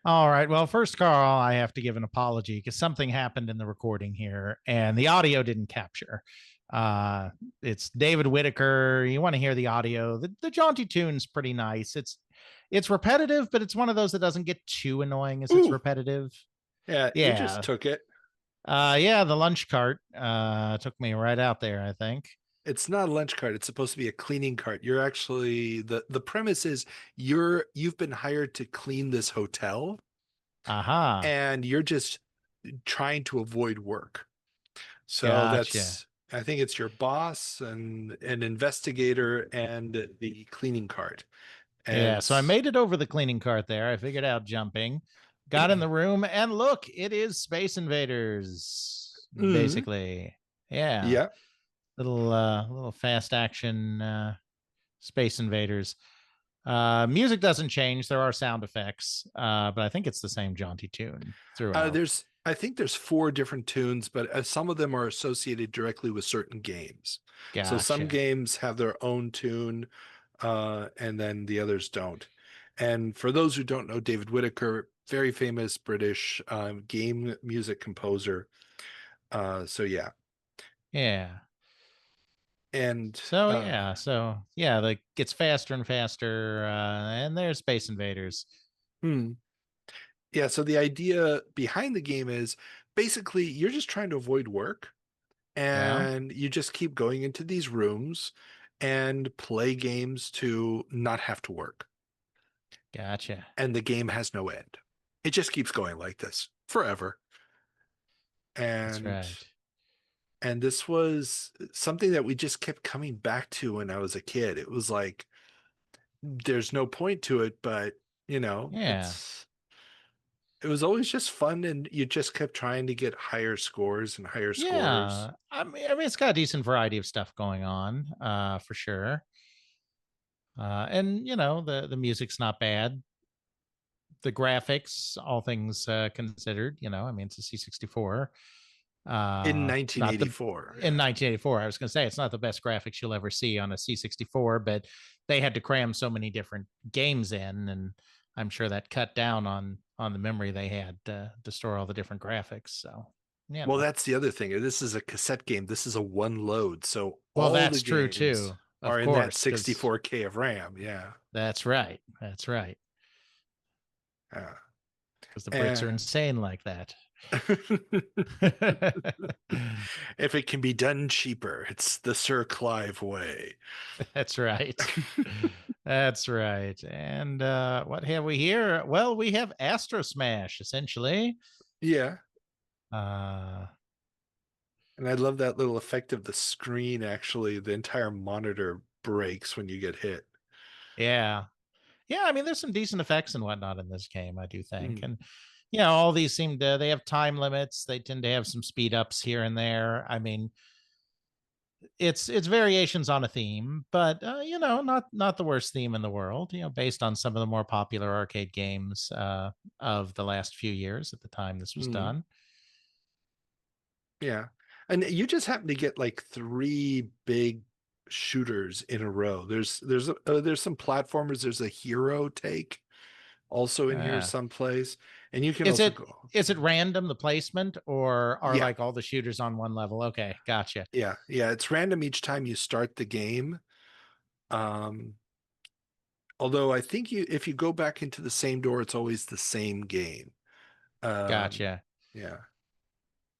All right. Well, first, Carl, I have to give an apology because something happened in the recording here and the audio didn't capture. Uh, it's David Whittaker. You want to hear the audio. The jaunty tune's pretty nice. It's repetitive, but it's one of those that doesn't get too annoying as it's Ooh, repetitive. yeah, you just Yeah. took it. Yeah, the lunch cart took me right out there, I think. It's not a lunch cart. It's supposed to be a cleaning cart. You're actually the premise is you've been hired to clean this hotel Aha. and you're just trying to avoid work. So Gotcha. that's I think it's your boss and an investigator and the cleaning cart. Yeah, And so I made it over the cleaning cart there. I figured out jumping, got in the room, and look, it is Space Invaders, mm, basically. Yeah, yeah. little fast action Space Invaders. Music doesn't change. There are sound effects, but I think it's the same jaunty tune throughout. There's I think there's four different tunes, but some of them are associated directly with certain games. So some Gotcha. games have their own tune, and then the others don't. And for those who don't know, David Whittaker, very famous British game music composer. So yeah, Yeah. and So yeah, like gets faster and faster, and there's Space Invaders. hmm, yeah. So the idea behind the game is basically you're just trying to avoid work Yeah, and you just keep going into these rooms and play games to not have to work. gotcha. And the game has no end. It just keeps going like this forever. That's And right. and this was something that we just kept coming back to when I was a kid. It was like there's no point to it, but Yeah. it was always just fun and you just kept trying to get higher scores and higher scores. Yeah, I mean, it's got a decent variety of stuff going on, for sure. And the music's not bad. The graphics, all things considered, I mean, it's a C64. In Not the 1984, In yeah. 1984. I was going to say it's not the best graphics you'll ever see on a C64, but they had to cram so many different games in, and I'm sure that cut down on the memory they had to store all the different graphics. So, you Well, know, that's the other thing. This is a cassette game. This is a one load. So well, all the that's true games too, of are in that course, because 64K of RAM. Yeah. that's right. That's right. Yeah. Because the Brits are And insane like that. if it can be done cheaper, it's the Sir Clive way. That's right. That's right. And what have we here? Well, we have Astro Smash, essentially. Yeah. Uh, And I love that little effect of the screen actually, the entire monitor breaks when you get hit. yeah. Yeah, I mean, there's some decent effects and whatnot in this game, I do think. Mm. And, all these they have time limits. They tend to have some speed ups here and there. I mean, it's variations on a theme, but not the worst theme in the world. Based on some of the more popular arcade games of the last few years at the time this was Mm. done. Yeah. And you just happen to get like three big shooters in a row. There's some platformers. There's a hero take also in here Uh, someplace, and you can is also it go. is it random the placement, or are Yeah, like all the shooters on one level? Okay, gotcha. yeah. It's random each time you start the game. Um, Although I think if you go back into the same door, it's always the same game. Um, Gotcha. yeah.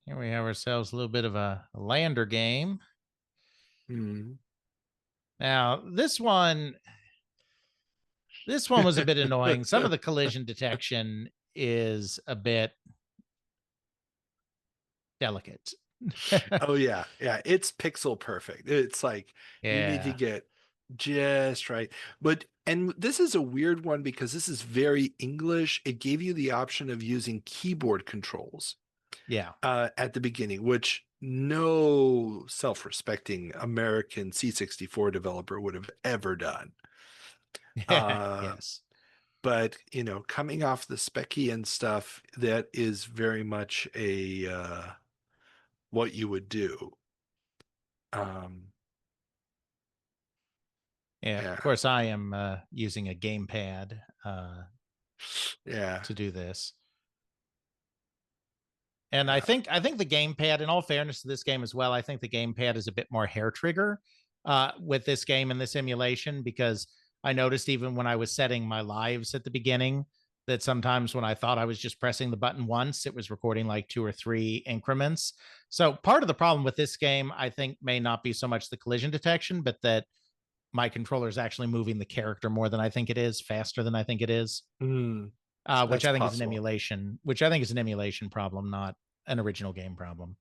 Here we have ourselves a little bit of a lander game. Hmm. Now, this one was a bit annoying. Some of the collision detection is a bit delicate. Oh yeah, yeah. It's pixel perfect. It's like you need to Yeah. get just right. But and this is a weird one because this is very English. It gave you the option of using keyboard controls Yeah. at the beginning, which no self-respecting American C64 developer would have ever done. Uh, Yes. but coming off the Specky and stuff, that is very much a what you would do. Um, Yeah. Of yeah. course, I am using a gamepad. Yeah. to do this. And I Yeah. think the gamepad, in all fairness to this game as well, I think the gamepad is a bit more hair trigger with this game and this emulation, because I noticed even when I was setting my lives at the beginning that sometimes when I thought I was just pressing the button once, it was recording like 2 or 3 increments. So part of the problem with this game, I think, may not be so much the collision detection, but that my controller is actually moving the character more than I think it is, faster than I think it is, Mm, which that's I think is an possible. emulation, which I think is an emulation problem, not an original game problem.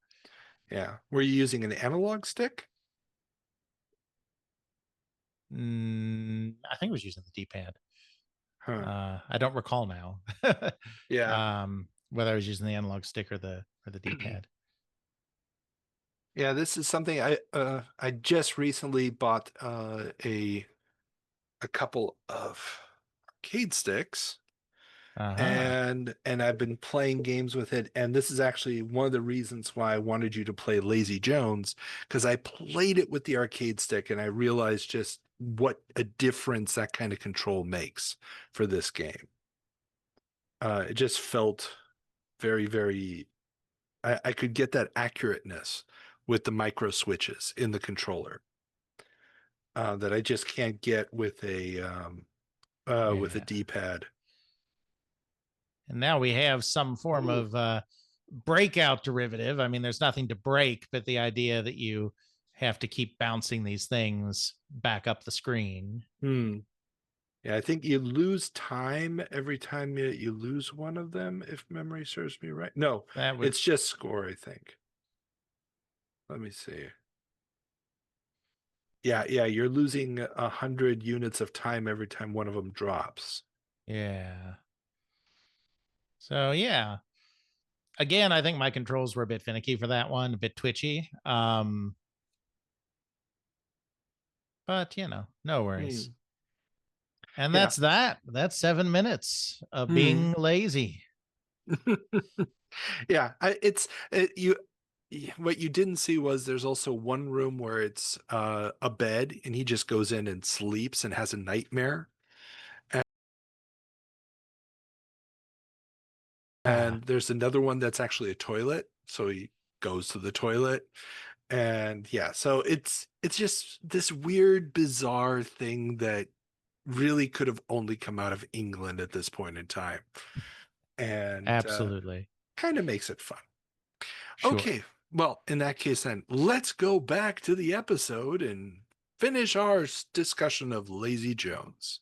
Yeah. Were you using an analog stick? I think I was using the D-pad. Huh. I don't recall now Yeah. whether I was using the analog stick or the D-pad. Yeah, this is something I just recently bought a couple of arcade sticks, Uh-huh. and I've been playing games with it, and this is actually one of the reasons why I wanted you to play Lazy Jones, because I played it with the arcade stick and I realized just what a difference that kind of control makes for this game. It just felt very, very I could get that accurateness with the micro switches in the controller that I just can't get with a Yeah. D-pad. And now we have some form Ooh. of breakout derivative. I mean, there's nothing to break, but the idea that you have to keep bouncing these things back up the screen. Hmm. Yeah, I think you lose time every time you lose one of them, if memory serves me right. No, That would, it's just score, I think. Let me see. Yeah, yeah, you're losing 100 units of time every time one of them drops. yeah. So yeah, again, I think my controls were a bit finicky for that one, a bit twitchy. But no worries. Hmm. And Yeah. that's that. That's 7 minutes of Hmm. being lazy. Yeah, you what you didn't see was there's also one room where it's a bed and he just goes in and sleeps and has a nightmare. Ah, And there's another one that's actually a toilet, so he goes to the toilet. And yeah, so it's just this weird, bizarre thing that really could have only come out of England at this point in time. And absolutely. kind of makes it fun. Sure. Okay, well, in that case, then let's go back to the episode and finish our discussion of Lazy Jones.